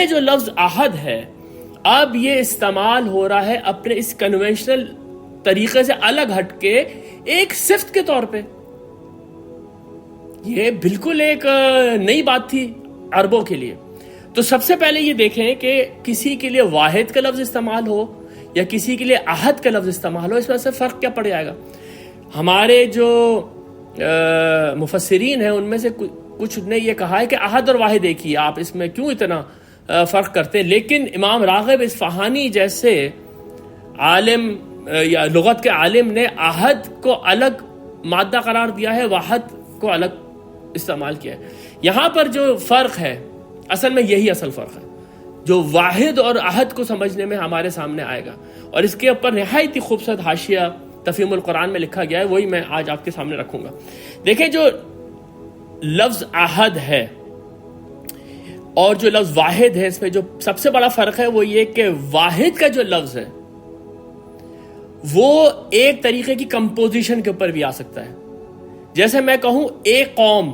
یہ جو لفظ احد ہے اب یہ استعمال ہو رہا ہے اپنے اس کنونشنل طریقے سے الگ ہٹ کے ایک صفت کے طور پہ. یہ بالکل ایک نئی بات تھی عربوں کے لیے. تو سب سے پہلے یہ دیکھیں کہ کسی کے لیے واحد کا لفظ استعمال ہو یا کسی کے لیے احد کا لفظ استعمال ہو، اس میں سے فرق کیا پڑ جائے گا. ہمارے جو مفسرین ہیں ان میں سے کچھ نے یہ کہا ہے کہ احد اور واحد ایک ہی، آپ اس میں کیوں اتنا فرق کرتے ہیں. لیکن امام راغب اصفہانی جیسے عالم یا لغت کے عالم نے احد کو الگ مادہ قرار دیا ہے، واحد کو الگ استعمال کیا ہے. یہاں پر جو فرق ہے اصل میں یہی اصل فرق ہے جو واحد اور احد کو سمجھنے میں ہمارے سامنے آئے گا، اور اس کے اوپر نہایت ہی خوبصورت حاشیہ تفہیم القرآن میں لکھا گیا ہے، وہی میں آج آپ کے سامنے رکھوں گا. دیکھیں جو لفظ احد ہے اور جو لفظ واحد ہے، اس میں جو سب سے بڑا فرق ہے وہ یہ کہ واحد کا جو لفظ ہے وہ ایک طریقے کی کمپوزیشن کے اوپر بھی آ سکتا ہے. جیسے میں کہوں ایک قوم،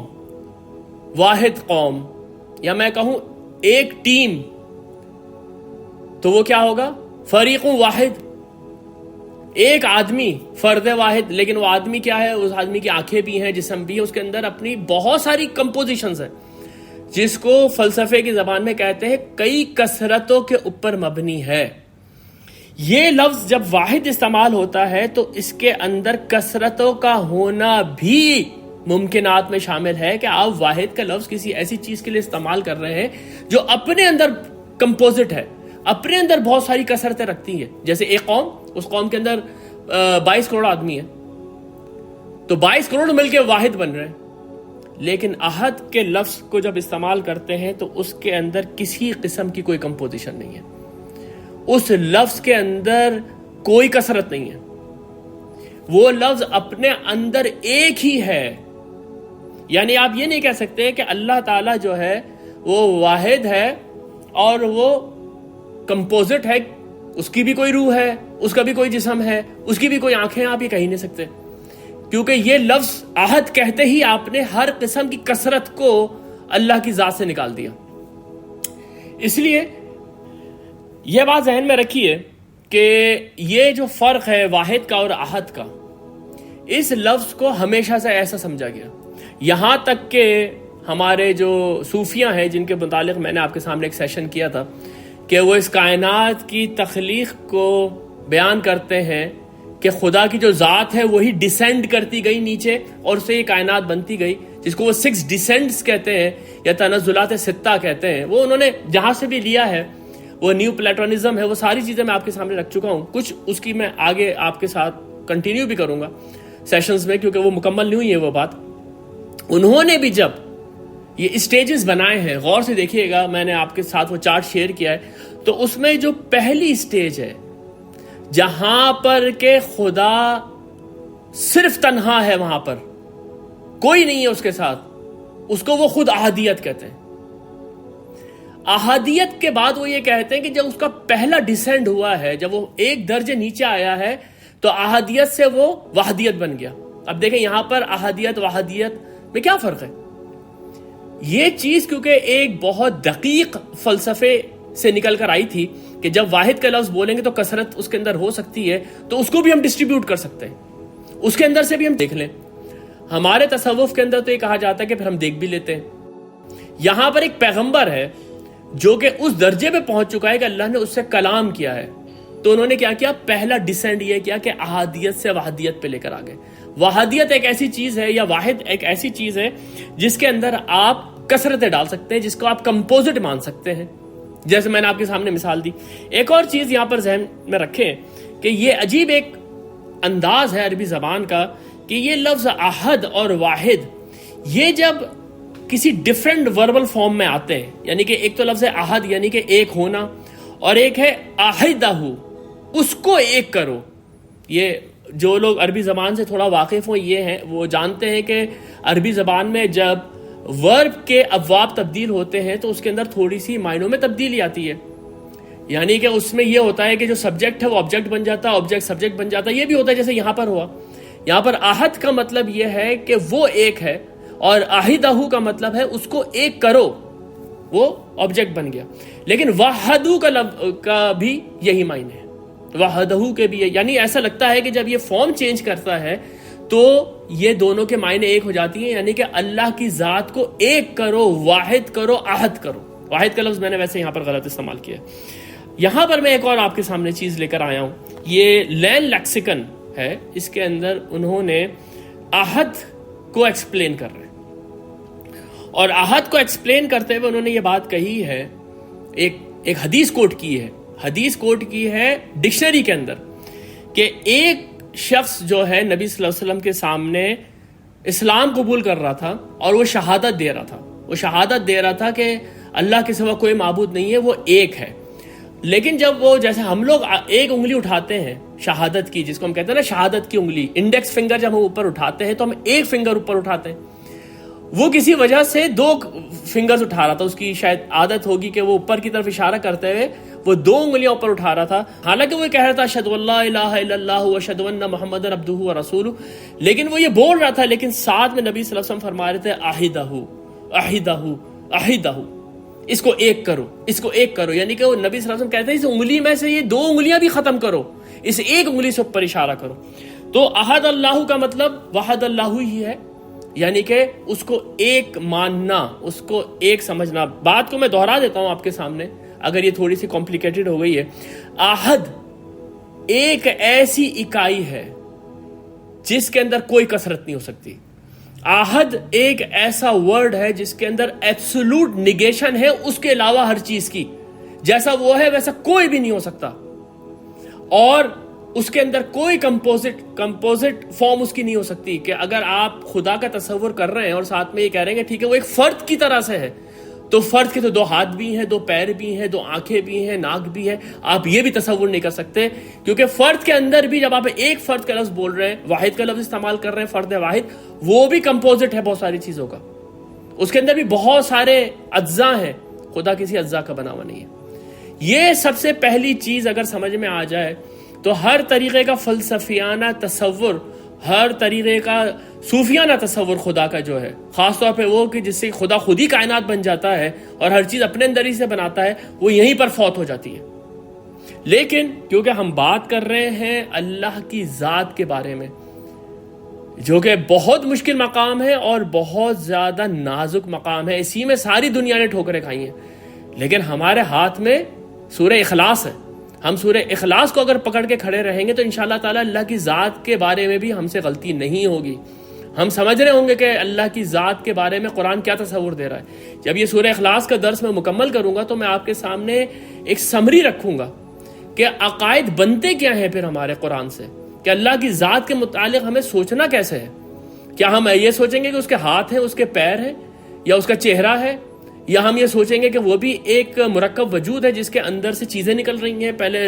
واحد قوم، یا میں کہوں ایک ٹیم، تو وہ کیا ہوگا؟ فریق واحد. ایک آدمی، فرد واحد، لیکن وہ آدمی کیا ہے؟ اس آدمی کی آنکھیں بھی ہیں، جسم بھی ہے، اس کے اندر اپنی بہت ساری کمپوزیشنز ہیں، جس کو فلسفے کی زبان میں کہتے ہیں کئی کثرتوں کے اوپر مبنی ہے. یہ لفظ جب واحد استعمال ہوتا ہے تو اس کے اندر کثرتوں کا ہونا بھی ممکنات میں شامل ہے کہ آپ واحد کا لفظ کسی ایسی چیز کے لیے استعمال کر رہے ہیں جو اپنے اندر کمپوزٹ ہے، اپنے اندر بہت ساری کثرتیں رکھتی ہیں. جیسے ایک قوم، اس قوم کے اندر 22 کروڑ آدمی ہیں، تو 22 کروڑ مل کے واحد بن رہے ہیں. لیکن احد کے لفظ کو جب استعمال کرتے ہیں تو اس کے اندر کسی قسم کی کوئی کمپوزیشن نہیں ہے، اس لفظ کے اندر کوئی کثرت نہیں ہے، وہ لفظ اپنے اندر ایک ہی ہے. یعنی آپ یہ نہیں کہہ سکتے کہ اللہ تعالیٰ جو ہے وہ واحد ہے اور وہ کمپوزٹ ہے، اس کی بھی کوئی روح ہے، اس کا بھی کوئی جسم ہے، اس کی بھی کوئی آنکھیں، آپ یہ کہہ نہیں سکتے، کیونکہ یہ لفظ احد کہتے ہی آپ نے ہر قسم کی کثرت کو اللہ کی ذات سے نکال دیا. اس لیے یہ بات ذہن میں رکھیے کہ یہ جو فرق ہے واحد کا اور احد کا، اس لفظ کو ہمیشہ سے ایسا سمجھا گیا، یہاں تک کہ ہمارے جو صوفیاء ہیں جن کے متعلق میں نے آپ کے سامنے ایک سیشن کیا تھا کہ وہ اس کائنات کی تخلیق کو بیان کرتے ہیں کہ خدا کی جو ذات ہے وہی ڈیسینڈ کرتی گئی نیچے اور اسے یہ کائنات بنتی گئی، جس کو وہ 6 ڈیسینڈز کہتے ہیں یا تنزلات 6 کہتے ہیں. وہ انہوں نے جہاں سے بھی لیا ہے، وہ نیو پلیٹونزم ہے، وہ ساری چیزیں میں آپ کے سامنے رکھ چکا ہوں. کچھ اس کی میں آگے آپ کے ساتھ کنٹینیو بھی کروں گا سیشنز میں، کیونکہ وہ مکمل نہیں ہوئی ہے وہ بات. انہوں نے بھی جب یہ اسٹیجز بنائے ہیں، غور سے دیکھیے گا، میں نے آپ کے ساتھ وہ چارٹ شیئر کیا ہے، تو اس میں جو پہلی اسٹیج ہے جہاں پر کہ خدا صرف تنہا ہے، وہاں پر کوئی نہیں ہے اس کے ساتھ، اس کو وہ خود احدیت کہتے ہیں. احدیت کے بعد وہ یہ کہتے ہیں کہ جب اس کا پہلا ڈیسینڈ ہوا ہے، جب وہ ایک درجے نیچے آیا ہے تو احدیت سے وہ وحدیت بن گیا. اب دیکھیں یہاں پر احدیت وحدیت میں کیا فرق ہے. یہ چیز کیونکہ ایک بہت دقیق فلسفے سے نکل کر آئی تھی کہ جب واحد کا لفظ بولیں گے تو کثرت اس کے اندر ہو سکتی ہے، تو اس کو بھی ہم ڈسٹریبیوٹ کر سکتے ہیں، اس کے اندر سے بھی ہم دیکھ لیں. ہمارے تصوف کے اندر تو یہ کہا جاتا ہے کہ پھر ہم دیکھ بھی لیتے ہیں. یہاں پر ایک پیغمبر ہے جو کہ اس درجے پہ پہنچ چکا ہے کہ اللہ نے اس سے کلام کیا ہے، تو انہوں نے کیا کیا؟ پہلا ڈیسینڈ یہ کیا کہ احادیت سے وحدیت پہ لے کر آ گئے. وحدیت ایک ایسی چیز ہے، یا واحد ایک ایسی چیز ہے جس کے اندر آپ کثرتیں ڈال سکتے ہیں، جس کو آپ کمپوزٹ مان سکتے ہیں، جیسے میں نے آپ کے سامنے مثال دی. ایک اور چیز یہاں پر ذہن میں رکھیں کہ یہ عجیب ایک انداز ہے عربی زبان کا کہ یہ لفظ احد اور واحد یہ جب کسی ڈیفرنٹ وربل فارم میں آتے ہیں، یعنی کہ ایک تو لفظ ہے احد یعنی کہ ایک ہونا، اور ایک ہے احدہ، اس کو ایک کرو. یہ جو لوگ عربی زبان سے تھوڑا واقف ہوں یہ ہیں، وہ جانتے ہیں کہ عربی زبان میں جب ورب کے ابواب تبدیل ہوتے ہیں تو اس کے اندر تھوڑی سی معنوں میں تبدیلی آتی ہے. یعنی کہ اس میں یہ ہوتا ہے کہ جو سبجیکٹ ہے وہ آبجیکٹ بن جاتا ہے، آبجیکٹ سبجیکٹ بن جاتا ہے. یہ بھی ہوتا ہے جیسے یہاں پر ہوا. یہاں پر احد کا مطلب یہ ہے کہ وہ ایک ہے، اور احدہ کا مطلب ہے اس کو ایک کرو. وہ آبجیکٹ بن گیا. لیکن وحدہ کا بھی یہی معنی ہے, وحدہ کے بھی, یعنی ایسا لگتا ہے کہ جب یہ فارم چینج کرتا ہے تو یہ دونوں کے معنی ایک ہو جاتی ہیں, یعنی کہ اللہ کی ذات کو ایک کرو, واحد کرو, احد کرو. واحد کا لفظ میں نے ویسے یہاں پر غلط استعمال کیا ہے. یہاں پر میں ایک اور آپ کے سامنے چیز لے کر آیا ہوں, یہ لین لیکسیکن ہے, اس کے اندر انہوں نے احد کو ایکسپلین کر رہے ہیں, اور احد کو ایکسپلین کرتے ہوئے انہوں نے یہ بات کہی ہے, ایک حدیث کوٹ کی ہے, حدیث کوٹ کی ہے ڈکشنری کے اندر, کہ ایک شخص جو ہے نبی صلی اللہ علیہ وسلم کے سامنے اسلام قبول کر رہا تھا اور وہ شہادت دے رہا تھا, وہ شہادت دے رہا تھا کہ اللہ کے سوا کوئی معبود نہیں ہے, وہ ایک ہے. لیکن جب وہ, جیسے ہم لوگ ایک انگلی اٹھاتے ہیں شہادت کی, جس کو ہم کہتے ہیں نا شہادت کی انگلی, انڈیکس فنگر جب ہم اوپر اٹھاتے ہیں تو ہم ایک فنگر اوپر اٹھاتے ہیں, وہ کسی وجہ سے 2 فنگرز اٹھا رہا تھا, اس کی شاید عادت ہوگی کہ وہ اوپر کی طرف اشارہ کرتے ہوئے وہ 2 انگلیاں اوپر اٹھا رہا تھا, حالانکہ وہ کہہ رہا تھا اشہد ان لا الہ الا اللہ واشہد ان محمدن عبدہ ورسولہ, لیکن وہ یہ بول رہا تھا, لیکن ساتھ میں نبی صلی اللہ علیہ وسلم فرما رہے تھے احدہ احدہ احدہ, اس کو ایک کرو, اس کو ایک کرو, یعنی کہ وہ نبی صلی اللہ علیہ وسلم کہتے ہیں اس انگلی میں سے یہ 2 انگلیاں بھی ختم کرو, اس ایک انگلی سے اوپر اشارہ کرو. تو احد اللہ کا مطلب وحد اللہ ہی ہے, یعنی کہ اس کو ایک ماننا, اس کو ایک سمجھنا. بات کو میں دہرا دیتا ہوں آپ کے سامنے اگر یہ تھوڑی سی کمپلیکیٹڈ ہو گئی ہے. احد ایک ایسی اکائی ہے جس کے اندر کوئی کثرت نہیں ہو سکتی. احد ایک ایسا ورڈ ہے جس کے اندر ایبسولوٹ نیگیشن ہے اس کے علاوہ ہر چیز کی, جیسا وہ ہے ویسا کوئی بھی نہیں ہو سکتا, اور اس کے اندر کوئی کمپوزٹ فارم اس کی نہیں ہو سکتی. کہ اگر آپ خدا کا تصور کر رہے ہیں اور ساتھ میں یہ کہہ رہے ہیں کہ ٹھیک ہے وہ ایک فرد کی طرح سے ہے, تو فرد کے تو 2 ہاتھ بھی ہیں, 2 پیر بھی ہیں, 2 آنکھیں بھی ہیں, ناک بھی ہے, آپ یہ بھی تصور نہیں کر سکتے, کیونکہ فرد کے اندر بھی جب آپ ایک فرد کا لفظ بول رہے ہیں, واحد کا لفظ استعمال کر رہے ہیں, فرد واحد, وہ بھی کمپوزٹ ہے بہت ساری چیزوں کا, اس کے اندر بھی بہت سارے اجزاء ہیں, خدا کسی اجزاء کا بنا ہوا نہیں ہے. یہ سب سے پہلی چیز اگر سمجھ میں آ جائے تو ہر طریقے کا فلسفیانہ تصور, ہر طریقے کا صوفیانہ تصور خدا کا جو ہے, خاص طور پہ وہ کہ جس سے خدا خود ہی کائنات بن جاتا ہے اور ہر چیز اپنے اندر ہی سے بناتا ہے, وہ یہیں پر فوت ہو جاتی ہے. لیکن کیونکہ ہم بات کر رہے ہیں اللہ کی ذات کے بارے میں, جو کہ بہت مشکل مقام ہے اور بہت زیادہ نازک مقام ہے, اسی میں ساری دنیا نے ٹھوکریں کھائی ہیں, لیکن ہمارے ہاتھ میں سورہ اخلاص ہے. ہم سورہ اخلاص کو اگر پکڑ کے کھڑے رہیں گے تو انشاءاللہ تعالی اللہ کی ذات کے بارے میں بھی ہم سے غلطی نہیں ہوگی. ہم سمجھ رہے ہوں گے کہ اللہ کی ذات کے بارے میں قرآن کیا تصور دے رہا ہے. جب یہ سورہ اخلاص کا درس میں مکمل کروں گا تو میں آپ کے سامنے ایک سمری رکھوں گا کہ عقائد بنتے کیا ہیں پھر ہمارے قرآن سے, کہ اللہ کی ذات کے متعلق ہمیں سوچنا کیسے ہے. کیا ہم یہ سوچیں گے کہ اس کے ہاتھ ہیں, اس کے پیر ہیں, یا اس کا چہرہ ہے, یا ہم یہ سوچیں گے کہ وہ بھی ایک مرکب وجود ہے جس کے اندر سے چیزیں نکل رہی ہیں, پہلے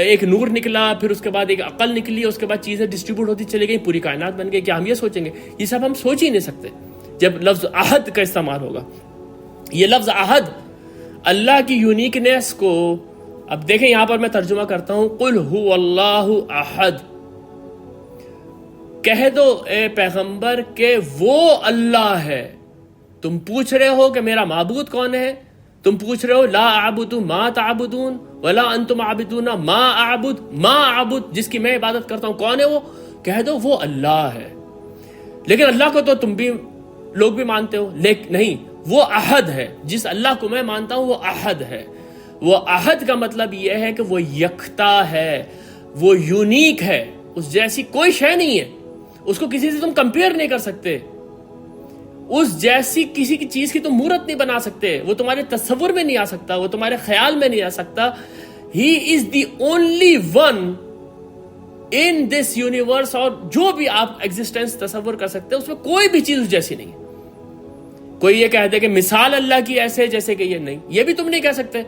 ایک نور نکلا, پھر اس کے بعد ایک عقل نکلی, اس کے بعد چیزیں ڈسٹریبیوٹ ہوتی چلی گئی, پوری کائنات بن گئی. کیا ہم یہ سوچیں گے؟ یہ سب ہم سوچ ہی نہیں سکتے جب لفظ احد کا استعمال ہوگا. یہ لفظ احد اللہ کی یونیکنیس کو, اب دیکھیں یہاں پر میں ترجمہ کرتا ہوں, قل هو اللہ احد, کہہ دو اے پیغمبر کہ وہ اللہ ہے. تم پوچھ رہے ہو کہ میرا معبود کون ہے, تم پوچھ رہے ہو لا اعبد ما تعبدون ولا انتم عابدون ما اعبد, جس کی میں عبادت کرتا ہوں کون ہے وہ؟ کہہ دو وہ اللہ ہے. لیکن اللہ کو تو تم بھی لوگ بھی مانتے ہو, لیکن نہیں, وہ احد ہے. جس اللہ کو میں مانتا ہوں وہ احد ہے. وہ احد کا مطلب یہ ہے کہ وہ یکتا ہے, وہ یونیک ہے, اس جیسی کوئی شے نہیں ہے, اس کو کسی سے تم کمپیئر نہیں کر سکتے, اس جیسی کسی کی چیز کی تم مورت نہیں بنا سکتے, وہ تمہارے تصور میں نہیں آ سکتا, وہ تمہارے خیال میں نہیں آ سکتا. He is the only one in this universe, اور جو بھی آپ ایگزسٹنس تصور کر سکتے ہیں اس میں کوئی بھی چیز اس جیسی نہیں. کوئی یہ کہہ دے کہ مثال اللہ کی ایسے جیسے کہ یہ نہیں, یہ بھی تم نہیں کہہ سکتے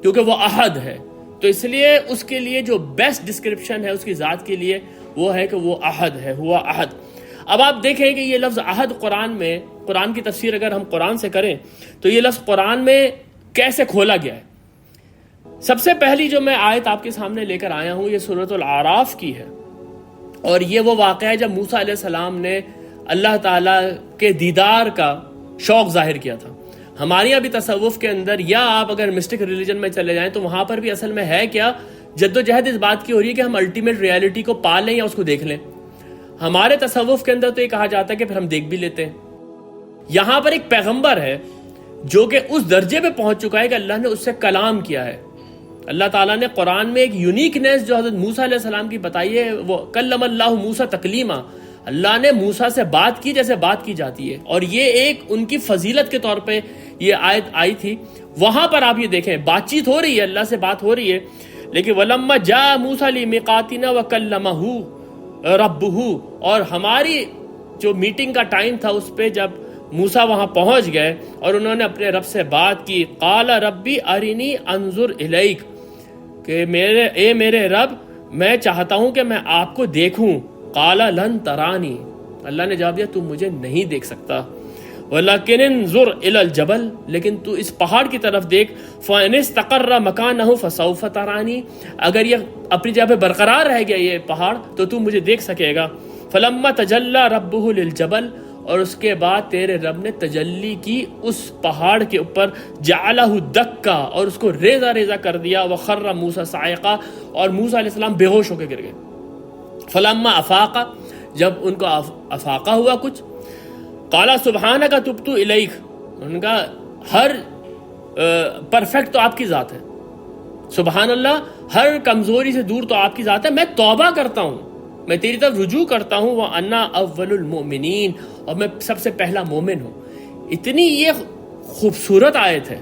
کیونکہ وہ احد ہے. تو اس لیے اس کے لیے جو بیسٹ ڈسکرپشن ہے اس کی ذات کے لیے وہ ہے کہ وہ احد ہے, ہوا احد. اب آپ دیکھیں کہ یہ لفظ احد قرآن میں, قرآن کی تفسیر اگر ہم قرآن سے کریں تو یہ لفظ قرآن میں کیسے کھولا گیا ہے. سب سے پہلی جو میں آیت آپ کے سامنے لے کر آیا ہوں یہ سورۃ الاعراف کی ہے, اور یہ وہ واقعہ ہے جب موسیٰ علیہ السلام نے اللہ تعالیٰ کے دیدار کا شوق ظاہر کیا تھا. ہمارے یہاں بھی تصوف کے اندر، یا آپ اگر مسٹک ریلیجن میں چلے جائیں تو وہاں پر بھی اصل میں ہے کیا، جد و جہد اس بات کی ہو رہی ہے کہ ہم الٹیمیٹ ریالٹی کو پا لیں یا اس کو دیکھ لیں۔ ہمارے تصوف کے اندر تو یہ کہا جاتا ہے کہ پھر ہم دیکھ بھی لیتے ہیں۔ یہاں پر ایک پیغمبر ہے جو کہ اس درجے پہ پہنچ چکا ہے کہ اللہ نے اس سے کلام کیا ہے۔ اللہ تعالیٰ نے قرآن میں ایک یونیکنیس جو حضرت موسیٰ علیہ السلام کی بتائی ہے، وہ کلم اللہ موسیٰ تکلیما، اللہ نے موسیٰ سے بات کی جیسے بات کی جاتی ہے، اور یہ ایک ان کی فضیلت کے طور پہ یہ آیت آئی تھی۔ وہاں پر آپ یہ دیکھیں بات چیت ہو رہی ہے، اللہ سے بات ہو رہی ہے، لیکن وَلَمَّا جَاءَ مُوسَىٰ لِمِيقَاتِنَا وَكَلَّمَهُ رَبُّهُ، اور ہماری جو میٹنگ کا ٹائم تھا اس پہ جب موسیٰ وہاں پہنچ گئے اور انہوں نے اپنے رب سے بات کی، قال ربی ارنی انظر الیک، کہ میرے رب میں چاہتا ہوں کہ میں آپ کو دیکھوں۔ قال لن ترانی، اللہ نے جواب دیا تم مجھے نہیں دیکھ سکتا، ولکن انظر الی الجبل، لیکن تو اس پہاڑ کی طرف دیکھ، فإن استقر مکانہ فسوف ترانی، اگر یہ اپنی جگہ پہ برقرار رہ گیا یہ پہاڑ تو تو مجھے دیکھ سکے گا۔ فلما تجلی ربہ للجبل، اور اس کے بعد تیرے رب نے تجلی کی اس پہاڑ کے اوپر، جعلہ دکا، اور اس کو ریزہ ریزہ کر دیا، وخر موسیٰ صاعقہ، اور موسیٰ علیہ السلام بے ہوش ہو کے گر گئے۔ فلما افاق، جب ان کو افاقہ ہوا کچھ، قال سبحانک تبت الیک، ان کا ہر پرفیکٹ تو آپ کی ذات ہے، سبحان اللہ، ہر کمزوری سے دور تو آپ کی ذات ہے، میں توبہ کرتا ہوں، میں تیری طرف رجوع کرتا ہوں، وَأَنَا أَوَّلُ الْمُؤْمِنِينَ، اور میں سب سے پہلا مومن ہوں۔ اتنی یہ خوبصورت آیت ہے۔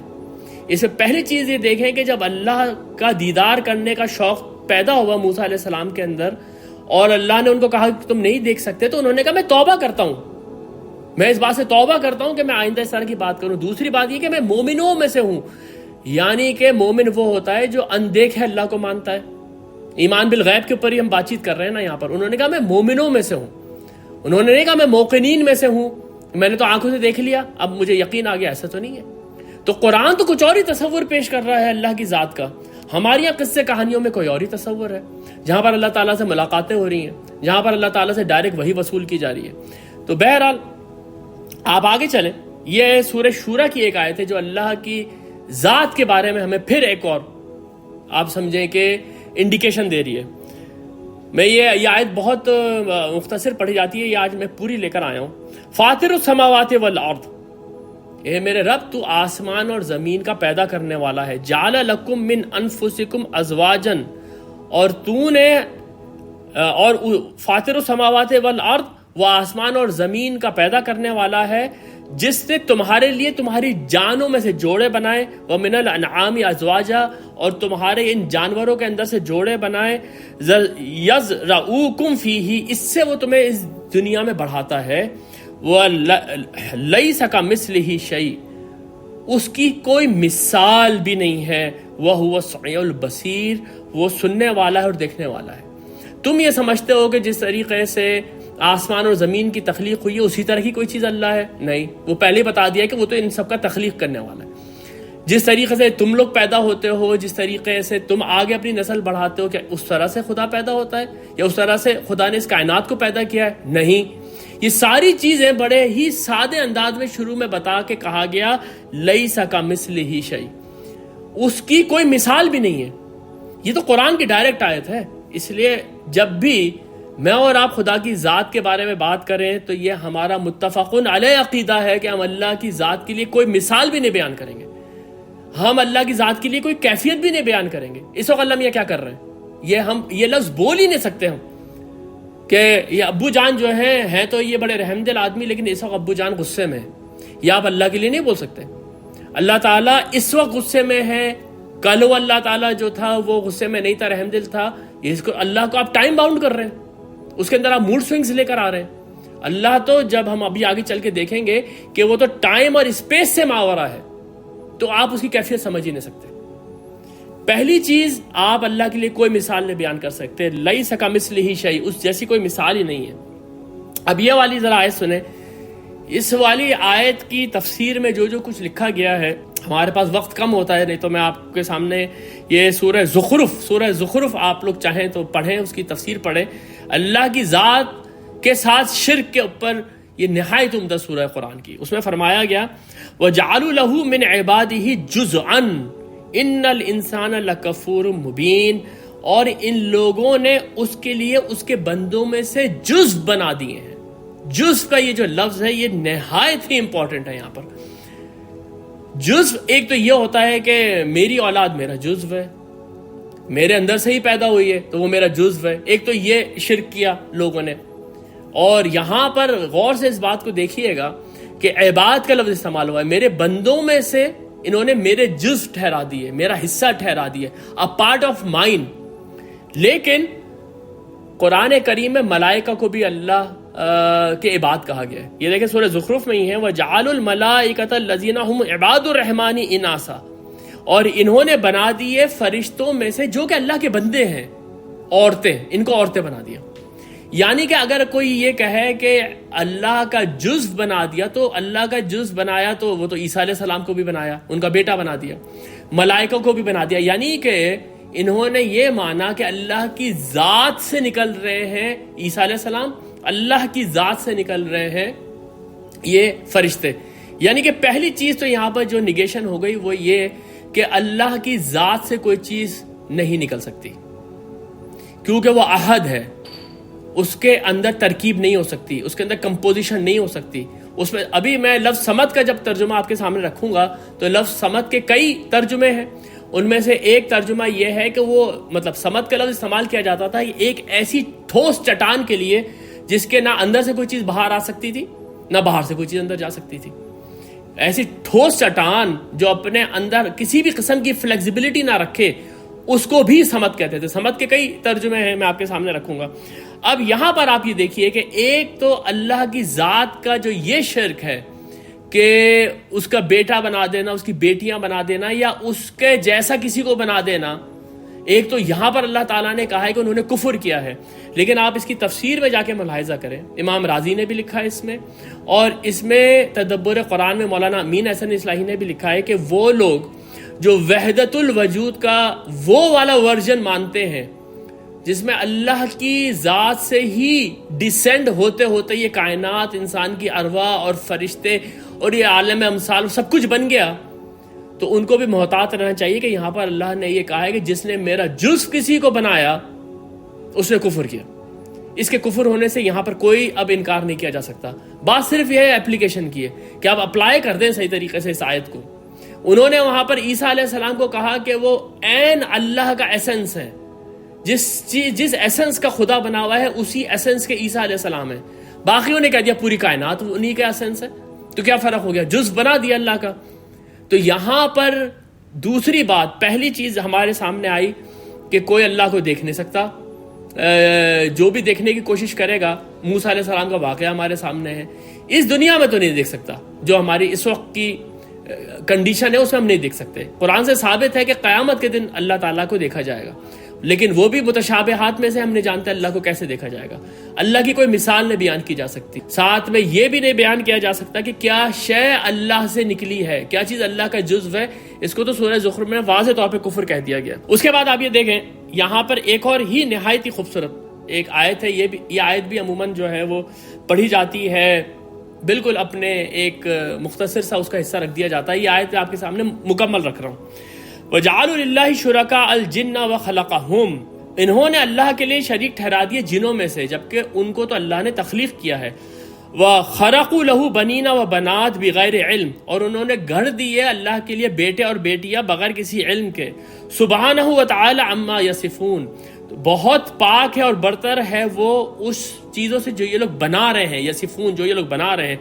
اس سے پہلی چیز یہ دیکھیں کہ جب اللہ کا دیدار کرنے کا شوق پیدا ہوا موسیٰ علیہ السلام کے اندر، اور اللہ نے ان کو کہا کہ تم نہیں دیکھ سکتے، تو انہوں نے کہا میں توبہ کرتا ہوں، میں اس بات سے توبہ کرتا ہوں کہ میں آئندہ اس طرح کی بات کروں۔ دوسری بات یہ کہ میں مومنوں میں سے ہوں، یعنی کہ مومن وہ ہوتا ہے جو اندیکھ ہے اللہ کو مانتا ہے۔ ایمان بالغیب کے اوپر ہی ہم بات چیت کر رہے ہیں نا یہاں پر۔ انہوں نے کہا میں مومنوں میں سے ہوں، انہوں نے نہیں کہا میں موقنین میں سے ہوں، میں نے تو آنکھوں سے دیکھ لیا اب مجھے یقین آ گیا، ایسا تو نہیں ہے۔ تو قرآن تو کچھ اور ہی تصور پیش کر رہا ہے اللہ کی ذات کا، ہمارے یہاں قصے کہانیوں میں کوئی اور ہی تصور ہے، جہاں پر اللہ تعالیٰ سے ملاقاتیں ہو رہی ہیں، جہاں پر اللہ تعالیٰ سے ڈائریکٹ وحی وصول کی جا رہی ہے۔ تو بہرحال آپ آگے چلیں، یہ سورہ شورا کی ایک آیت ہے جو اللہ کی ذات کے بارے میں ہمیں پھر ایک اور آپ سمجھیں کہ انڈیکیشن دے رہی ہے۔ میں یہ آیت بہت مختصر پڑھی جاتی ہے، یہ آج میں پوری لے کر آیا ہوں۔ فاطر السماوات والارض، اے میرے رب تو آسمان اور زمین کا پیدا کرنے والا ہے۔ جعل لکم من انفسکم ازواجا، اور تو نے اور فاطر السماوات والارض، وہ آسمان اور زمین کا پیدا کرنے والا ہے جس نے تمہارے لیے تمہاری جانوں میں سے جوڑے بنائے، وَمِنَ الْأَنْعَامِ أَزْوَاجًا، اور تمہارے ان جانوروں کے اندر سے جوڑے بنائے، يَزْرَعُوكُمْ فِيهِ، اس سے وہ تمہیں اس دنیا میں بڑھاتا ہے، وَلَيْسَ كَمِثْلِهِ شَيْءٌ، اس کی کوئی مثال بھی نہیں ہے، وَهُوَ السَّمِيعُ الْبَصِيرُ، وہ سننے والا ہے اور دیکھنے والا ہے۔ تم یہ سمجھتے ہو کہ جس طریقے سے آسمان اور زمین کی تخلیق ہوئی ہے اسی طرح کی کوئی چیز اللہ ہے؟ نہیں، وہ پہلے بتا دیا کہ وہ تو ان سب کا تخلیق کرنے والا ہے۔ جس طریقے سے تم لوگ پیدا ہوتے ہو، جس طریقے سے تم آگے اپنی نسل بڑھاتے ہو، کیا اس طرح سے خدا پیدا ہوتا ہے یا اس طرح سے خدا نے اس کائنات کو پیدا کیا ہے؟ نہیں، یہ ساری چیزیں بڑے ہی سادے انداز میں شروع میں بتا کے کہا گیا لیس کمثلہ شیء، اس کی کوئی مثال بھی نہیں ہے۔ یہ تو قرآن کی ڈائریکٹ آیت ہے، اس لیے جب بھی میں اور آپ خدا کی ذات کے بارے میں بات کریں تو یہ ہمارا متفقن علیہ عقیدہ ہے کہ ہم اللہ کی ذات کے لیے کوئی مثال بھی نہیں بیان کریں گے، ہم اللہ کی ذات کے لیے کوئی کیفیت بھی نہیں بیان کریں گے۔ اس وقت اللہ میاں کیا کر رہے ہیں، ہم یہ لفظ بول ہی نہیں سکتے ہم کہ یہ ابو جان جو ہیں تو یہ بڑے رحم دل آدمی، لیکن اس وقت ابو جان غصے میں ہے، یہ آپ اللہ کے لیے نہیں بول سکتے۔ اللہ تعالیٰ اس وقت غصے میں ہے، کل وہ اللہ تعالیٰ جو تھا وہ غصے میں نہیں تھا، رحم دل تھا۔ اس کو اللہ کو آپ ٹائم باؤنڈ کر رہے ہیں، اس کے اندر آپ موڈ سوئنگز لے کر آ رہے ہیں۔ اللہ تو جب ہم ابھی آگے چل کے دیکھیں گے کہ وہ تو ٹائم اور اسپیس سے ماورا ہے، تو آپ اس کی کیفیت سمجھ ہی نہیں سکتے۔ پہلی چیز، آپ اللہ کے لیے کوئی مثال نہیں بیان کر سکتے، لیس کمثلہ شیء، اس جیسی کوئی مثال ہی نہیں ہے۔ اب یہ والی ذرا آیت سنیں، اس والی آیت کی تفسیر میں جو کچھ لکھا گیا ہے، ہمارے پاس وقت کم ہوتا ہے، نہیں تو میں آپ کے سامنے یہ سورہ زخرف آپ لوگ چاہیں تو پڑھیں، اس کی تفسیر پڑھیں۔ اللہ کی ذات کے ساتھ شرک کے اوپر یہ نہایت عمدہ سورہ قرآن کی. اس میں فرمایا گیا وَجَعَلُوا لَهُ مِنْ عِبَادِهِ جُزْءًا إِنَّ الْإِنسَانَ لَكَفُورٌ مُبِينٌ. اور ان لوگوں نے اس کے لیے اس کے بندوں میں سے جزء بنا دیے ہیں. جزء کا یہ جو لفظ ہے یہ نہایت ہی امپورٹنٹ ہے. یہاں پر جزء ایک تو یہ ہوتا ہے کہ میری اولاد میرا جزء ہے، میرے اندر سے ہی پیدا ہوئی ہے تو وہ میرا جزء ہے. ایک تو یہ شرک کیا لوگوں نے. اور یہاں پر غور سے اس بات کو دیکھیے گا کہ عباد کا لفظ استعمال ہوا ہے. میرے بندوں میں سے انہوں نے میرے جزء ٹھہرا دیے، میرا حصہ ٹھہرا دیے، a part of mine. لیکن قرآن کریم میں ملائکہ کو بھی اللہ کے عباد کہا گیا ہے. یہ دیکھیں سورہ زخرف میں ہی ہے وَجَعَلُوا الْمَلَائِكَةَ الَّذِينَ هُمْ عِبَادُ الرَّحْمَنِ إِنَاثًا. اور انہوں نے بنا دیے فرشتوں میں سے جو کہ اللہ کے بندے ہیں عورتیں، ان کو عورتیں بنا دیا. یعنی کہ اگر کوئی یہ کہے کہ اللہ کا جزء بنا دیا تو اللہ کا جزء بنایا تو وہ تو عیسیٰ علیہ السلام کو بھی بنایا، ان کا بیٹا بنا دیا، ملائکہ کو بھی بنا دیا. یعنی کہ انہوں نے یہ مانا کہ اللہ کی ذات سے نکل رہے ہیں عیسیٰ علیہ السلام، اللہ کی ذات سے نکل رہے ہیں یہ فرشتے. یعنی کہ پہلی چیز تو یہاں پر جو نگیشن ہو گئی وہ یہ کہ اللہ کی ذات سے کوئی چیز نہیں نکل سکتی، کیونکہ وہ احد ہے. اس کے اندر ترکیب نہیں ہو سکتی، اس کے اندر کمپوزیشن نہیں ہو سکتی. اس میں ابھی میں لفظ صمد کا جب ترجمہ آپ کے سامنے رکھوں گا تو لفظ صمد کے کئی ترجمے ہیں. ان میں سے ایک ترجمہ یہ ہے کہ وہ مطلب صمد کا لفظ استعمال کیا جاتا تھا ایک ایسی ٹھوس چٹان کے لیے جس کے نہ اندر سے کوئی چیز باہر آ سکتی تھی نہ باہر سے کوئی چیز اندر جا سکتی تھی. ایسی ٹھوس چٹان جو اپنے اندر کسی بھی قسم کی فلیکسیبلٹی نہ رکھے اس کو بھی صمد کہتے تھے. صمد کے کئی ترجمے ہیں، میں آپ کے سامنے رکھوں گا. اب یہاں پر آپ یہ دیکھیے کہ ایک تو اللہ کی ذات کا جو یہ شرک ہے کہ اس کا بیٹا بنا دینا، اس کی بیٹیاں بنا دینا یا اس کے جیسا کسی کو بنا دینا، ایک تو یہاں پر اللہ تعالیٰ نے کہا ہے کہ انہوں نے کفر کیا ہے. لیکن آپ اس کی تفسیر میں جا کے ملاحظہ کریں، امام رازی نے بھی لکھا ہے اس میں، اور اس میں تدبر قرآن میں مولانا امین احسن اصلاحی نے بھی لکھا ہے کہ وہ لوگ جو وحدت الوجود کا وہ والا ورژن مانتے ہیں جس میں اللہ کی ذات سے ہی ڈیسینڈ ہوتے ہوتے یہ کائنات، انسان کی ارواح اور فرشتے اور یہ عالم امثال سب کچھ بن گیا، تو ان کو بھی محتاط رہنا چاہیے کہ یہاں پر اللہ نے یہ کہا ہے کہ جس نے میرا جزء کسی کو بنایا اس نے کفر کیا. اس کے کفر ہونے سے یہاں پر کوئی اب انکار نہیں کیا جا سکتا. بات صرف یہ ہے اپلیکیشن کی ہے کہ آپ اپلائی کر دیں صحیح طریقے سے اس آیت کو. انہوں نے وہاں پر عیسیٰ علیہ السلام کو کہا کہ وہ عین اللہ کا ایسنس ہے، جس ایسنس کا خدا بنا ہوا ہے اسی ایسنس کے عیسیٰ علیہ السلام ہے. باقیوں نے کہہ دیا پوری کائنات انہی کا ایسنس ہے، تو کیا فرق ہو گیا؟ جزء بنا دیا اللہ کا. تو یہاں پر دوسری بات، پہلی چیز ہمارے سامنے آئی کہ کوئی اللہ کو دیکھ نہیں سکتا. جو بھی دیکھنے کی کوشش کرے گا، موسیٰ علیہ السلام کا واقعہ ہمارے سامنے ہے، اس دنیا میں تو نہیں دیکھ سکتا. جو ہماری اس وقت کی کنڈیشن ہے اس میں ہم نہیں دیکھ سکتے. قرآن سے ثابت ہے کہ قیامت کے دن اللہ تعالیٰ کو دیکھا جائے گا، لیکن وہ بھی متشابہات میں سے ہم نہیں جانتے اللہ کو کیسے دیکھا جائے گا. اللہ کی کوئی مثال نہیں بیان کی جا سکتی. ساتھ میں یہ بھی نہیں بیان کیا جا سکتا کہ کیا شے اللہ سے نکلی ہے، کیا چیز اللہ کا جزو ہے. اس کو تو سورہ زخرف میں واضح طور پہ کفر کہہ دیا گیا. اس کے بعد آپ یہ دیکھیں یہاں پر ایک اور ہی نہایت ہی خوبصورت ایک آیت ہے. یہ آیت بھی عموماً جو ہے وہ پڑھی جاتی ہے، بالکل اپنے ایک مختصر سا اس کا حصہ رکھ دیا جاتا ہے. یہ آیت آپ کے سامنے مکمل رکھ رہا ہوں. وَجَعَلُوا لِلَّهِ شُرَكَاءَ الْجِنَّ وَخَلَقَهُمْ. انہوں نے اللہ کے لیے شریک ٹھہرا دیے جنوں میں سے، جبکہ ان کو تو اللہ نے تخلیق کیا ہے. وَخَرَقُوا لَهُ بَنِينَ وَبَنَاتٍ بِغَيْرِ عِلْمٍ. اور انہوں نے گھڑ دیے اللہ کے لیے بیٹے اور بیٹیاں بغیر کسی علم کے. سبحانہ وتعالی عما یصفون. بہت پاک ہے اور برتر ہے وہ اس چیزوں سے جو یہ لوگ بنا رہے ہیں. یصفون، جو یہ لوگ بنا رہے ہیں.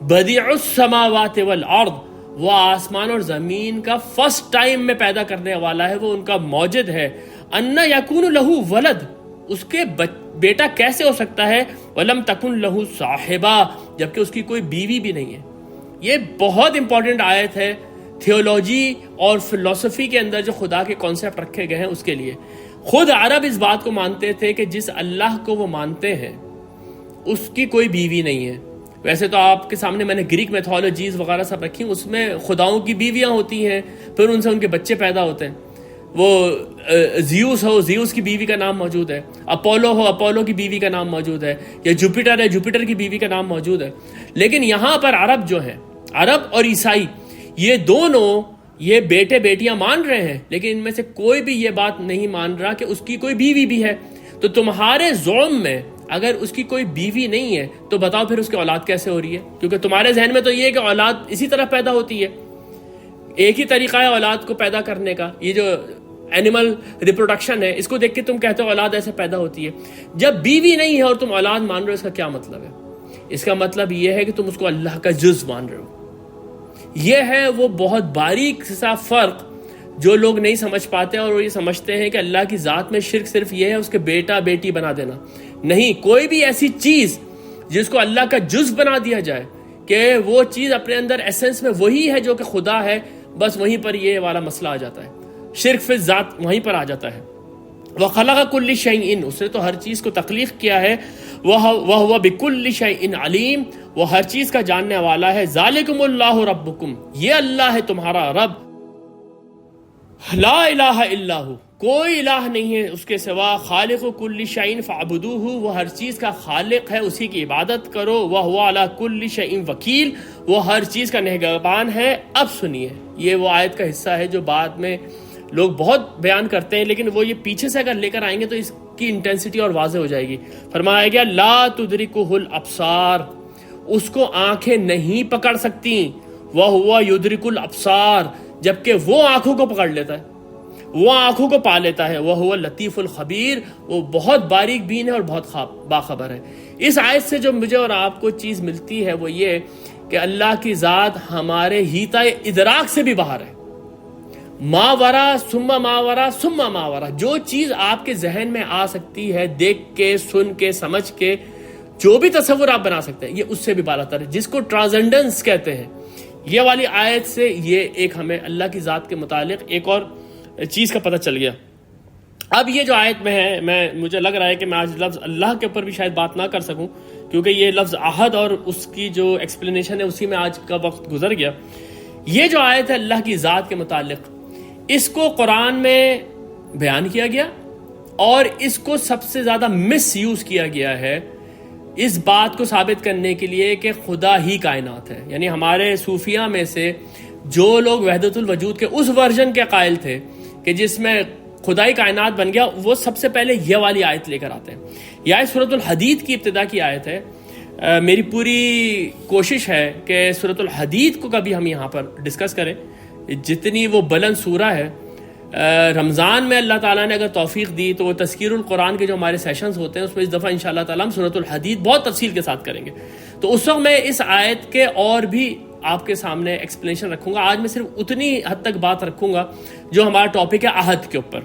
بدیع السماوات والارض. وہ آسمان اور زمین کا فرسٹ ٹائم میں پیدا کرنے والا ہے، وہ ان کا موجد ہے. انا یکون لہو ولد. اس کے بیٹا کیسے ہو سکتا ہے؟ ولم تکن لہو صاحبہ. جبکہ اس کی کوئی بیوی بھی نہیں ہے. یہ بہت امپورٹنٹ آیت ہے تھیولوجی اور فلسفی کے اندر جو خدا کے کانسیپٹ رکھے گئے ہیں اس کے لیے. خود عرب اس بات کو مانتے تھے کہ جس اللہ کو وہ مانتے ہیں اس کی کوئی بیوی نہیں ہے. ویسے تو آپ کے سامنے میں نے گریک میتھولوجیز وغیرہ سب رکھی، اس میں خداؤں کی بیویاں ہوتی ہیں، پھر ان سے ان کے بچے پیدا ہوتے ہیں. وہ زیوس ہو، زیوس کی بیوی کا نام موجود ہے، اپولو ہو، اپولو کی بیوی کا نام موجود ہے، یا جوپیٹر ہے، جوپیٹر کی بیوی کا نام موجود ہے. لیکن یہاں پر عرب جو ہیں، عرب اور عیسائی، یہ دونوں یہ بیٹے بیٹیاں مان رہے ہیں، لیکن ان میں سے کوئی بھی یہ بات نہیں مان رہا کہ اس کی کوئی بیوی بھی ہے. تو تمہارے زعم میں اگر اس کی کوئی بیوی نہیں ہے تو بتاؤ پھر اس کی اولاد کیسے ہو رہی ہے؟ کیونکہ تمہارے ذہن میں تو یہ ہے کہ اولاد اسی طرح پیدا ہوتی ہے، ایک ہی طریقہ ہے اولاد کو پیدا کرنے کا، یہ جو اینیمل ریپروڈکشن ہے، اس کو دیکھ کے تم کہتے ہو اولاد ایسے پیدا ہوتی ہے. جب بیوی نہیں ہے اور تم اولاد مان رہے ہو، اس کا کیا مطلب ہے؟ اس کا مطلب یہ ہے کہ تم اس کو اللہ کا جز مان رہے ہو. یہ ہے وہ بہت باریک سا فرق جو لوگ نہیں سمجھ پاتے، اور وہ یہ سمجھتے ہیں کہ اللہ کی ذات میں شرک صرف یہ ہے اس کے بیٹا بیٹی بنا دینا. نہیں، کوئی بھی ایسی چیز جس کو اللہ کا جز بنا دیا جائے کہ وہ چیز اپنے اندر ایسنس میں وہی ہے جو کہ خدا ہے، بس وہیں پر یہ والا مسئلہ آ جاتا ہے، شرک فی ذات وہیں پر آ جاتا ہے. وَخَلَقَ كُلِّ شَيْءٍ، اس نے تو ہر چیز کو تخلیق کیا ہے. وَهُوَ بِكُلِّ شَيْءٍ عَلِيمٌ، وہ ہر چیز کا جاننے والا ہے. ذَلِكُمُ اللَّهُ رَبُّكُمْ، یہ اللہ ہے تمہارا رب. لا الہ الا ہو، کوئی الہ نہیں ہے اس کے سوا. خالق کل شیء فاعبدوہ، وہ ہر چیز کا خالق ہے، اسی کی عبادت کرو. وہو علی کل شیء وکیل، وہ ہر چیز کا نگہبان ہے. اب سنیے، یہ وہ آیت کا حصہ ہے جو بعد میں لوگ بہت بیان کرتے ہیں، لیکن وہ یہ پیچھے سے اگر لے کر آئیں گے تو اس کی انٹینسٹی اور واضح ہو جائے گی. فرمایا گیا لا تدرکہ الابصار، اس کو آنکھیں نہیں پکڑ سکتی. وہو یدرک الابصار، جبکہ وہ آنکھوں کو پکڑ لیتا ہے، وہ آنکھوں کو پا لیتا ہے. وہو لطیف الخبیر، وہ بہت باریک بین ہے اور بہت باخبر ہے. اس آیت سے جو مجھے اور آپ کو چیز ملتی ہے وہ یہ کہ اللہ کی ذات ہمارے حیطہ ادراک سے بھی باہر ہے. ماورا ثم ماورا ثم ماورا، جو چیز آپ کے ذہن میں آ سکتی ہے دیکھ کے، سن کے، سمجھ کے، جو بھی تصور آپ بنا سکتے ہیں، یہ اس سے بھی بالاتر ہے، جس کو ٹرانسینڈنس کہتے ہیں. یہ والی آیت سے یہ ایک ہمیں اللہ کی ذات کے متعلق ایک اور چیز کا پتہ چل گیا. اب یہ جو آیت میں ہے، مجھے لگ رہا ہے کہ میں آج لفظ اللہ کے اوپر بھی شاید بات نہ کر سکوں، کیونکہ یہ لفظ عہد اور اس کی جو ایکسپلینیشن ہے اسی میں آج کا وقت گزر گیا. یہ جو آیت ہے اللہ کی ذات کے متعلق، اس کو قرآن میں بیان کیا گیا اور اس کو سب سے زیادہ مس یوز کیا گیا ہے اس بات کو ثابت کرنے کے لیے کہ خدا ہی کائنات ہے. یعنی ہمارے صوفیہ میں سے جو لوگ وحدت الوجود کے اس ورژن کے قائل تھے کہ جس میں خدائی کائنات بن گیا، وہ سب سے پہلے یہ والی آیت لے کر آتے ہیں. یہ آیت سورۃ الحدید کی ابتدا کی آیت ہے. میری پوری کوشش ہے کہ سورۃ الحدید کو کبھی ہم یہاں پر ڈسکس کریں. جتنی وہ بلند سورہ ہے، رمضان میں اللہ تعالیٰ نے اگر توفیق دی تو وہ تذکیر القرآن کے جو ہمارے سیشنز ہوتے ہیں اس میں اس دفعہ انشاءاللہ تعالیٰ ہم سورۃ الحدید بہت تفصیل کے ساتھ کریں گے. تو اس وقت میں اس آیت کے اور بھی آپ کے سامنے ایکسپلینیشن رکھوں گا. آج میں صرف اتنی حد تک بات رکھوں گا جو ہمارا ٹاپک ہے عہد کے اوپر.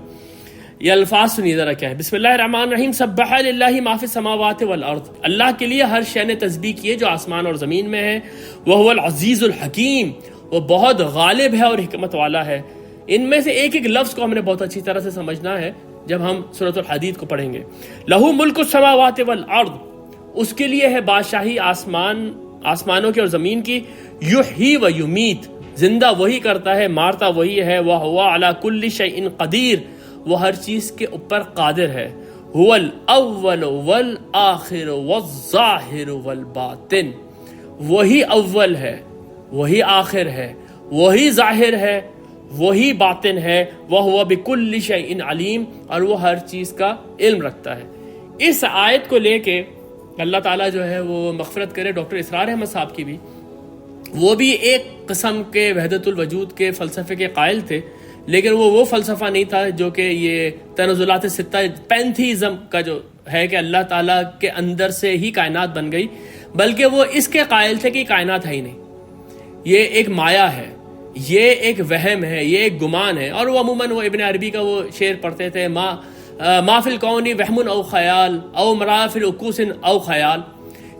یہ الفاظ سنیے ذرا کیا ہے. بسم اللہ الرحمن الرحیم. سبح للہ ما فی السماوات والارض، اللہ کے لیے ہر شے نے تسبیح کی ہے جو آسمان اور زمین میں ہے. وہو العزیز الحکیم، وہ بہت غالب ہے اور حکمت والا ہے. ان میں سے ایک ایک لفظ کو ہم نے بہت اچھی طرح سے سمجھنا ہے جب ہم سورۃ الحدید کو پڑھیں گے. لہو ملک السماوات والارض، اس کے لیے ہے بادشاہی آسمانوں کی اور زمین کی. یحیی و یمیت، زندہ وہی کرتا ہے، مارتا وہی ہے. وہو علی کل شیء قدیر، وہ ہر چیز کے اوپر قادر ہے. هو الاول والآخر والظاہر والباطن، وہی اول ہے، وہی آخر ہے، وہی ظاہر ہے، وہی باطن ہے. وَهُوَ بِكُلِّ شَيْءٍ عَلِيمٌ، اور وہ ہر چیز کا علم رکھتا ہے. اس آیت کو لے کے اللہ تعالیٰ جو ہے وہ مغفرت کرے ڈاکٹر اسرار احمد صاحب کی بھی، وہ بھی ایک قسم کے وحدت الوجود کے فلسفے کے قائل تھے، لیکن وہ فلسفہ نہیں تھا جو کہ یہ تنزلات ستہ پینتھیزم کا جو ہے کہ اللہ تعالیٰ کے اندر سے ہی کائنات بن گئی، بلکہ وہ اس کے قائل تھے کہ کائنات ہے ہی نہیں، یہ ایک مایا ہے، یہ ایک وہم ہے، یہ ایک گمان ہے. اور وہ عموماً وہ ابن عربی کا وہ شعر پڑھتے تھے، ما فی الکون وہم او خیال او مرا فی العکوس او خیال،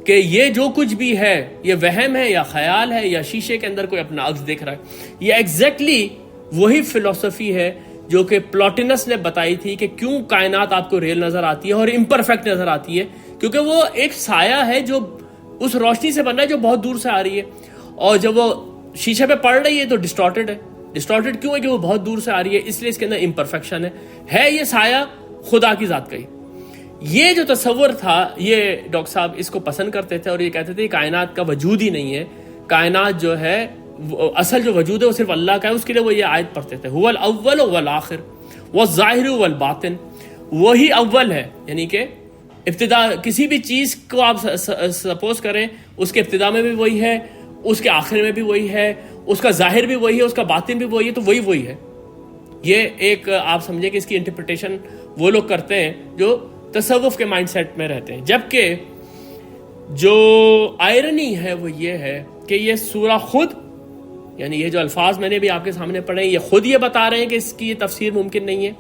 کہ یہ جو کچھ بھی ہے یہ وہم ہے یا خیال ہے یا شیشے کے اندر کوئی اپنا عکس دیکھ رہا ہے. یہ ایگزیکٹلی وہی فلسفی ہے جو کہ پلاٹینس نے بتائی تھی کہ کیوں کائنات آپ کو ریل نظر آتی ہے اور امپرفیکٹ نظر آتی ہے، کیونکہ وہ ایک سایہ ہے جو اس روشنی سے بن رہا ہے جو بہت دور سے آ رہی ہے، اور جب وہ شیشے پہ پڑ رہی ہے تو ڈسٹارٹڈ ہے. ڈسٹارٹڈ کیوں ہے کہ وہ بہت دور سے آ رہی ہے، اس لیے اس کے اندر امپرفیکشن ہے یہ سایہ خدا کی ذات کا ہی۔ یہ جو تصور تھا یہ ڈاکٹر صاحب اس کو پسند کرتے تھے اور یہ کہتے تھے کائنات کا وجود ہی نہیں ہے، کائنات جو ہے اصل جو وجود ہے وہ صرف اللہ کا ہے، اس کے لیے وہ یہ آیت پڑھتے تھے هو الاول والآخر والظاہر والباطن، وہی اول ہے، یعنی کہ ابتدا کسی بھی چیز کو آپ سپوز کریں اس کے ابتدا میں بھی وہی ہے، اس کے آخر میں بھی وہی ہے، اس کا ظاہر بھی وہی ہے، اس کا باطن بھی وہی ہے، تو وہی ہے۔ یہ ایک آپ سمجھے کہ اس کی انٹرپریٹیشن وہ لوگ کرتے ہیں جو تصوف کے مائنڈ سیٹ میں رہتے ہیں، جبکہ جو آئرنی ہے وہ یہ ہے کہ یہ سورہ خود، یعنی یہ جو الفاظ میں نے بھی آپ کے سامنے پڑھے ہیں، یہ خود یہ بتا رہے ہیں کہ اس کی یہ تفسیر ممکن نہیں ہے۔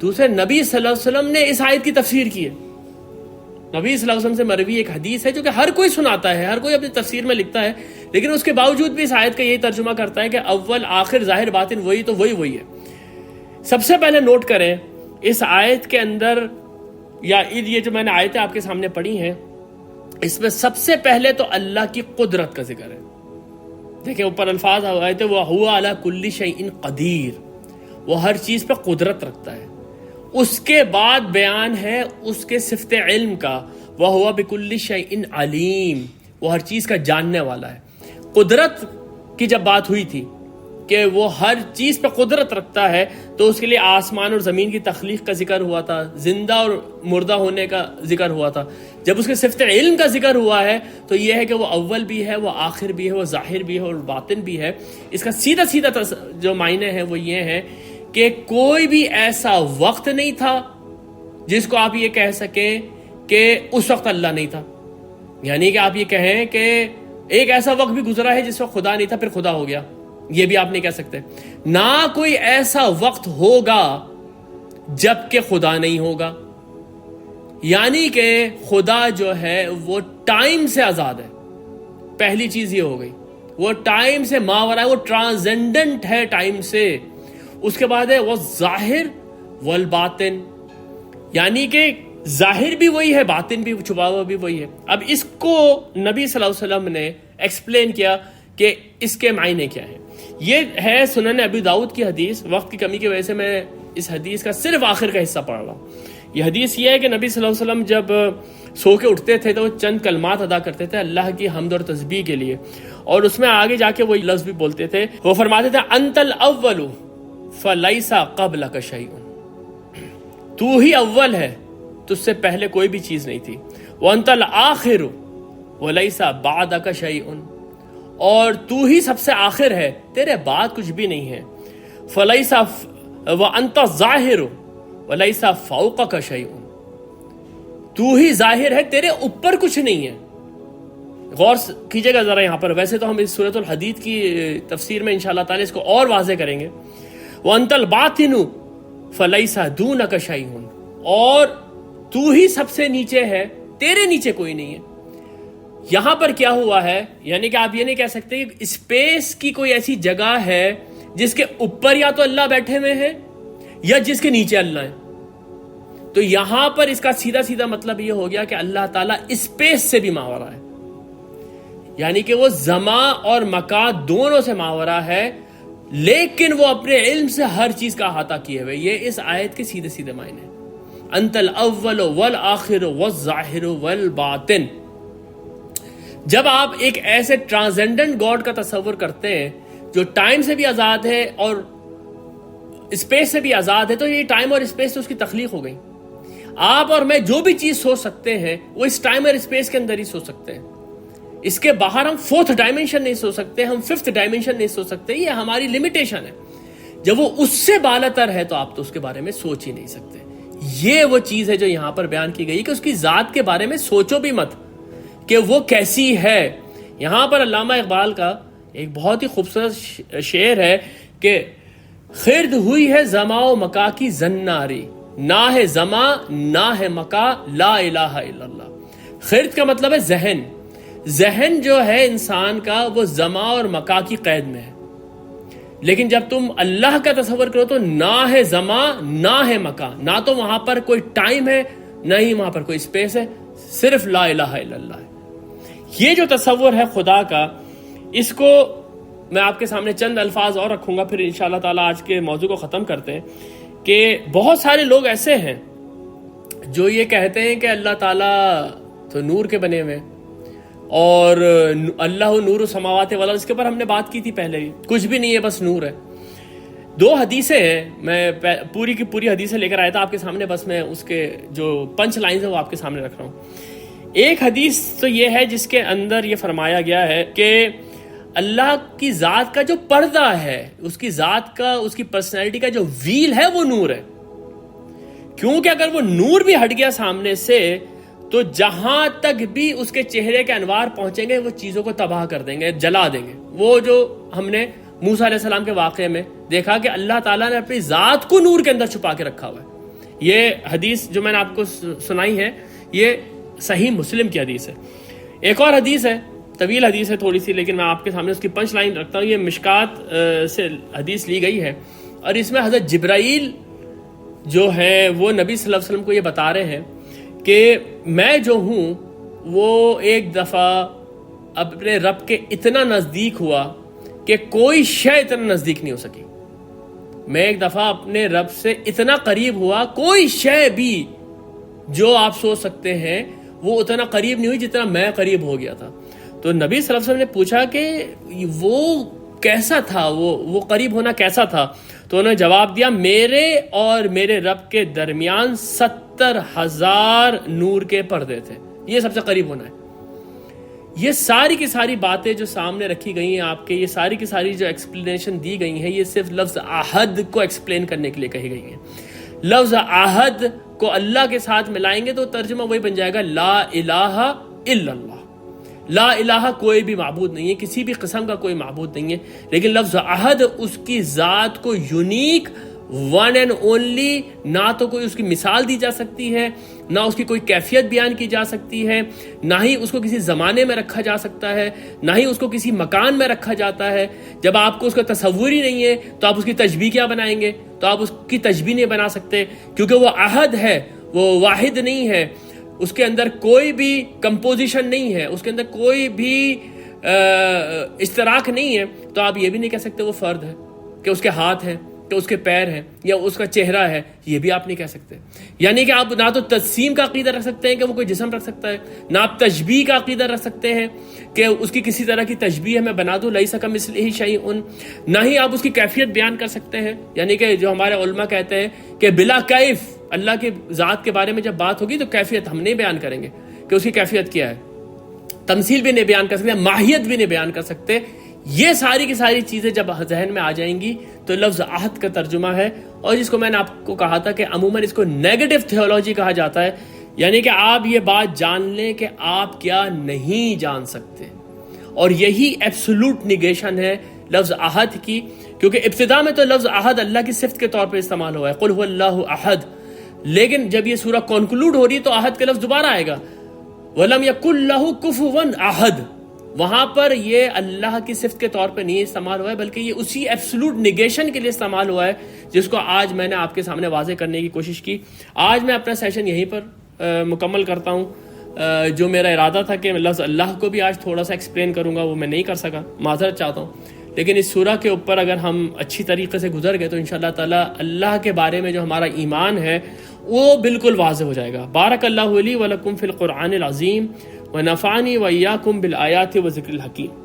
دوسرے نبی صلی اللہ علیہ وسلم نے اس آیت کی تفسیر کی ہے۔ نبی صلی اللہ علیہ وسلم سے مروی ایک حدیث ہے جو کہ ہر کوئی سناتا ہے، ہر کوئی اپنی تفسیر میں لکھتا ہے، لیکن اس کے باوجود بھی اس آیت کا یہی ترجمہ کرتا ہے کہ اول آخر ظاہر باطن وہی، تو وہی ہے۔ سب سے پہلے نوٹ کریں اس آیت کے اندر، یا یہ جو میں نے آیتیں آپ کے سامنے پڑھی ہیں، اس میں سب سے پہلے تو اللہ کی قدرت کا ذکر ہے۔ دیکھیں اوپر الفاظ آئے تھے وَهُوَ عَلَى كُلِّ شَيْءٍ قَدِيرٌ، وہ ہر چیز پہ قدرت رکھتا ہے۔ اس کے بعد بیان ہے اس کے صفت علم کا، وَهُوَ بِكُلِّ شَيْءٍ عَلِيمٌ، وہ ہر چیز کا جاننے والا ہے۔ قدرت کی جب بات ہوئی تھی کہ وہ ہر چیز پہ قدرت رکھتا ہے، تو اس کے لیے آسمان اور زمین کی تخلیق کا ذکر ہوا تھا، زندہ اور مردہ ہونے کا ذکر ہوا تھا۔ جب اس کے صفت علم کا ذکر ہوا ہے تو یہ ہے کہ وہ اول بھی ہے، وہ آخر بھی ہے، وہ ظاہر بھی ہے اور باطن بھی ہے۔ اس کا سیدھا جو معنی ہے وہ یہ ہے کہ کوئی بھی ایسا وقت نہیں تھا جس کو آپ یہ کہہ سکیں کہ اس وقت اللہ نہیں تھا، یعنی کہ آپ یہ کہیں کہ ایک ایسا وقت بھی گزرا ہے جس وقت خدا نہیں تھا پھر خدا ہو گیا، یہ بھی آپ نہیں کہہ سکتے۔ نہ کوئی ایسا وقت ہوگا جب کہ خدا نہیں ہوگا، یعنی کہ خدا جو ہے وہ ٹائم سے آزاد ہے۔ پہلی چیز یہ ہو گئی، وہ ٹائم سے ماورا ہے، وہ ٹرانسینڈنٹ ہے ٹائم سے۔ اس کے بعد ہے وہ ظاہر والباطن، یعنی کہ ظاہر بھی وہی ہے، باطن بھی چھپا ہوا بھی وہی ہے۔ اب اس کو نبی صلی اللہ علیہ وسلم نے ایکسپلین کیا کہ اس کے معنی کیا ہیں۔ یہ ہے سنن ابی داؤد کی حدیث، وقت کی کمی کی وجہ سے میں اس حدیث کا صرف آخر کا حصہ پڑھ رہا ہوں۔ یہ حدیث یہ ہے کہ نبی صلی اللہ علیہ وسلم جب سو کے اٹھتے تھے تو وہ چند کلمات ادا کرتے تھے اللہ کی حمد اور تسبیح کے لیے، اور اس میں آگے جا کے وہ لفظ بھی بولتے تھے، وہ فرماتے تھے انت الاول فلیس قبلک شیء، تو ہی اول ہے، تجھ سے پہلے کوئی بھی چیز نہیں تھی۔ وانت الآخر ولیس بعدک شیء، اور تو ہی سب سے آخر ہے، تیرے بعد کچھ بھی نہیں ہے۔ فلیس وانت الظاہر ولیس فوقک شیء، تو ہی ظاہر ہے، تیرے اوپر کچھ نہیں ہے۔ غور کیجئے گا ذرا یہاں پر، ویسے تو ہم اس سورۃ الحدید کی تفسیر میں انشاءاللہ تعالی اس کو اور واضح کریں گے۔ وانت الباطن فلیس دونک شیء، اور تو ہی سب سے نیچے ہے، تیرے نیچے کوئی نہیں ہے۔ یہاں پر کیا ہوا ہے، یعنی کہ آپ یہ نہیں کہہ سکتے کہ اسپیس کی کوئی ایسی جگہ ہے جس کے اوپر یا تو اللہ بیٹھے ہوئے ہیں یا جس کے نیچے اللہ ہے۔ تو یہاں پر اس کا سیدھا مطلب یہ ہو گیا کہ اللہ تعالیٰ اسپیس سے بھی ماورا ہے، یعنی کہ وہ زمان اور مکان دونوں سے ماورا ہے، لیکن وہ اپنے علم سے ہر چیز کا احاطہ کیے ہوئے۔ یہ اس آیت کے سیدھے معنی ہیں، انت الاول والآخر والظاہر والباطن۔ جب آپ ایک ایسے ٹرانسینڈنٹ گاڈ کا تصور کرتے ہیں جو ٹائم سے بھی آزاد ہے اور اسپیس سے بھی آزاد ہے، تو یہ ٹائم اور اسپیس سے اس کی تخلیق ہو گئی۔ آپ اور میں جو بھی چیز سوچ سکتے ہیں وہ اس ٹائم اور اسپیس کے اندر ہی سوچ سکتے ہیں، اس کے باہر ہم فورتھ ڈائمینشن نہیں سوچ سکتے، ہم ففتھ ڈائمینشن نہیں سوچ سکتے، یہ ہماری لمیٹیشن ہے۔ جب وہ اس سے بالاتر ہے تو آپ تو اس کے بارے میں سوچ ہی نہیں سکتے۔ یہ وہ چیز ہے جو یہاں پر بیان کی گئی کہ اس کی ذات کے بارے میں سوچو بھی مت کہ وہ کیسی ہے۔ یہاں پر علامہ اقبال کا ایک بہت ہی خوبصورت شعر ہے کہ خرد ہوئی ہے زماں و مکا کی زناری، نہ ہے زماں نہ ہے مکا لا الہ الا اللہ۔ خرد کا مطلب ہے ذہن، ذہن جو ہے انسان کا وہ زماں اور مکا کی قید میں ہے، لیکن جب تم اللہ کا تصور کرو تو نہ ہے زماں نہ ہے مکا، نہ تو وہاں پر کوئی ٹائم ہے نہ ہی وہاں پر کوئی اسپیس ہے، صرف لا الہ الا اللہ ہے۔ یہ جو تصور ہے خدا کا، اس کو میں آپ کے سامنے چند الفاظ اور رکھوں گا، پھر انشاءاللہ تعالیٰ آج کے موضوع کو ختم کرتے ہیں، کہ بہت سارے لوگ ایسے ہیں جو یہ کہتے ہیں کہ اللہ تعالیٰ تو نور کے بنے ہوئے، اور اللہ نور السماوات والارض، اس کے اوپر ہم نے بات کی تھی پہلے ہی، کچھ بھی نہیں ہے بس نور ہے۔ دو حدیثیں ہیں، میں پوری کی پوری حدیثیں لے کر آیا تھا آپ کے سامنے، بس میں اس کے جو پنچ لائنز ہیں وہ آپ کے سامنے رکھ رہا ہوں۔ ایک حدیث تو یہ ہے جس کے اندر یہ فرمایا گیا ہے کہ اللہ کی ذات کا جو پردہ ہے، اس کی ذات کا، اس کی پرسنالٹی کا جو ویل ہے وہ نور ہے، کیونکہ اگر وہ نور بھی ہٹ گیا سامنے سے تو جہاں تک بھی اس کے چہرے کے انوار پہنچیں گے وہ چیزوں کو تباہ کر دیں گے، جلا دیں گے۔ وہ جو ہم نے موسیٰ علیہ السلام کے واقعے میں دیکھا کہ اللہ تعالیٰ نے اپنی ذات کو نور کے اندر چھپا کے رکھا ہوا ہے۔ یہ حدیث جو میں نے آپ کو سنائی ہے یہ صحیح مسلم کی حدیث ہے۔ ایک اور حدیث ہے، طویل حدیث ہے تھوڑی سی، لیکن میں آپ کے سامنے اس کی پنچ لائن رکھتا ہوں۔ یہ مشکات سے حدیث لی گئی ہے، اور اس میں حضرت جبرائیل جو ہے وہ نبی صلی اللہ علیہ وسلم کو یہ بتا رہے ہیں کہ میں جو ہوں وہ ایک دفعہ اپنے رب کے اتنا نزدیک ہوا کہ کوئی شے اتنا نزدیک نہیں ہو سکی۔ میں ایک دفعہ اپنے رب سے اتنا قریب ہوا، کوئی شے بھی جو آپ سوچ سکتے ہیں وہ اتنا قریب نہیں ہوئی جتنا میں قریب ہو گیا تھا۔ تو نبی صلی اللہ علیہ وسلم نے پوچھا کہ وہ کیسا تھا، وہ قریب ہونا کیسا تھا؟ تو انہوں نے جواب دیا، میرے اور میرے رب کے درمیان 70,000 نور کے پردے تھے، یہ سب سے قریب ہونا ہے۔ یہ ساری کی ساری باتیں جو سامنے رکھی گئی ہیں آپ کے، یہ ساری کی ساری جو ایکسپلینیشن دی گئی ہیں، یہ صرف لفظ احد کو ایکسپلین کرنے کے لیے کہی گئی ہیں۔ لفظ احد کو اللہ کے ساتھ ملائیں گے تو ترجمہ وہی بن جائے گا لا الہ الا اللہ۔ لا الہ کوئی بھی معبود نہیں ہے، کسی بھی قسم کا کوئی معبود نہیں ہے، لیکن لفظ احد اس کی ذات کو یونیک، ون اینڈ اونلی، نہ تو کوئی اس کی مثال دی جا سکتی ہے، نہ اس کی کوئی کیفیت بیان کی جا سکتی ہے، نہ ہی اس کو کسی زمانے میں رکھا جا سکتا ہے، نہ ہی اس کو کسی مکان میں رکھا جاتا ہے۔ جب آپ کو اس کا تصور ہی نہیں ہے تو آپ اس کی تشبیہ کیا بنائیں گے؟ تو آپ اس کی تشبیہ نہیں بنا سکتے، کیونکہ وہ احد ہے، وہ واحد نہیں ہے، اس کے اندر کوئی بھی کمپوزیشن نہیں ہے، اس کے اندر کوئی بھی اشتراک نہیں ہے۔ تو آپ یہ بھی نہیں کہہ سکتے وہ فرد ہے، کہ اس کے ہاتھ ہیں، کہ اس کے پیر ہیں، یا اس کا چہرہ ہے، یہ بھی آپ نہیں کہہ سکتے۔ یعنی کہ آپ نہ تو تجسیم کا عقیدہ رکھ سکتے ہیں کہ وہ کوئی جسم رکھ سکتا ہے، نہ آپ تشبیہ کا عقیدہ رکھ سکتے ہیں کہ اس کی کسی طرح کی تشبیہ میں بنا دوں، لیس کمثلہ شیء، نہ ہی آپ اس کی کیفیت بیان کر سکتے ہیں۔ یعنی کہ جو ہمارے علماء کہتے ہیں کہ بلا کیف، اللہ کی ذات کے بارے میں جب بات ہوگی تو کیفیت ہم نہیں بیان کریں گے کہ اس کی کیفیت کیا ہے، تمثیل بھی نہیں بیان کر سکتے، ماہیت بھی نہیں بیان کر سکتے۔ یہ ساری کی ساری چیزیں جب ذہن میں آ جائیں گی تو لفظ احد کا ترجمہ ہے، اور جس کو میں نے آپ کو کہا تھا کہ عموماً اس کو نیگیٹو تھیولوجی کہا جاتا ہے، یعنی کہ آپ یہ بات جان لیں کہ آپ کیا نہیں جان سکتے، اور یہی ایبسولوٹ نیگیشن ہے لفظ احد کی، کیونکہ ابتدا میں تو لفظ احد اللہ کی صفت کے طور پہ استعمال ہوا ہے، قل هو اللہ احد، لیکن جب یہ سورہ کنکلوڈ ہو رہی ہے تو احد کا لفظ دوبارہ آئے گا، وَلَمْ يَكُنْ لَهُ كُفُوًا أَحَدٌ، وہاں پر یہ اللہ کی صفت کے طور پہ نہیں استعمال ہوا ہے، بلکہ یہ اسی ایبسولوٹ نیگیشن کے لیے استعمال ہوا ہے جس کو آج میں نے آپ کے سامنے واضح کرنے کی کوشش کی۔ آج میں اپنا سیشن یہیں پر مکمل کرتا ہوں۔ جو میرا ارادہ تھا کہ میں لفظ اللہ کو بھی آج تھوڑا سا ایکسپلین کروں گا، وہ میں نہیں کر سکا، معذرت چاہتا ہوں، لیکن اس سورہ کے اوپر اگر ہم اچھی طریقے سے گزر گئے تو انشاءاللہ تعالی اللہ کے بارے میں جو ہمارا ایمان ہے وہ بالکل واضح ہو جائے گا۔ بارک اللہ لی ولکم فی القرآن العظیم ونفعنی وإیاکم بالآیات وذکر الحکیم۔